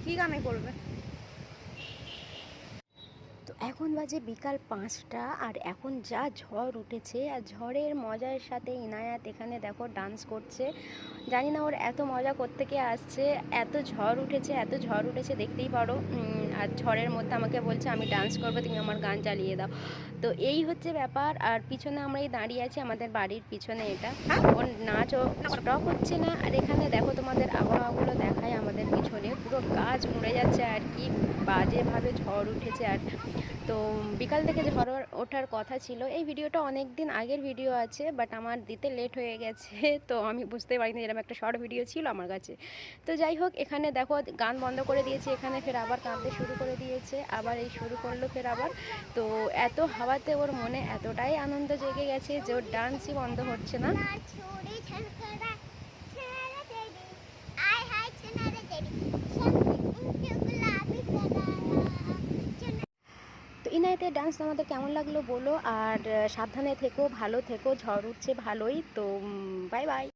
কি গানে করবে? তো এখন বাজে বিকাল 5টা, আর এখন যা ঝড় উঠেছে, আর ঝড়ের মজার সাথে ইনায়াত এখানে দেখো ডান্স করছে। জানি না ওর এত মজা কোত্থেকে আসছে, এত ঝড় উঠেছে, এত ঝড় উঠেছে দেখতেই পারো। আর ঝড়ের মধ্যে আমাকে বলছে আমি ডান্স করবো, তুমি আমার গান চালিয়ে দাও। তো এই হচ্ছে ব্যাপার। আর পিছনে আমরা এই দাঁড়িয়ে আছি, আমাদের বাড়ির পিছনে এটা। ওর নাচও স্টপ হচ্ছে না। আর এখানে দেখো তোমাদের আবহাওয়াগুলো দেখায়, আমাদের পিছনে পুরো গাছ মরে যাচ্ছে, আর কি বাজেভাবে ঝড় উঠেছে। আর তো বিকাল থেকে ঝড় ওঠার কথা ছিল। এই ভিডিওটা অনেক দিন আগের ভিডিও আছে, বাট আমার দিতে লেট হয়ে গেছে তো আমি বুঝতে পারিনি এরকম একটা শর্ট ভিডিও ছিল আমার কাছে। তো যাই হোক, এখানে দেখো গান বন্ধ করে দিয়েছে, এখানে ফের আবার কাঁদতে শুরু করে দিয়েছে, আবার এই শুরু করলো ফের আবার। তো এত হাওয়াতে ওর মনে এতটাই আনন্দ জেগে গেছে যে ওর ডান্সই বন্ধ হচ্ছে না। তো ইনায়েতের ডান্স আমাদের কেমন লাগলো বলো, আর সাবধানে থেকো, ভালো থেকো, ঝড় উঠছে ভালোই। তো বাই বাই।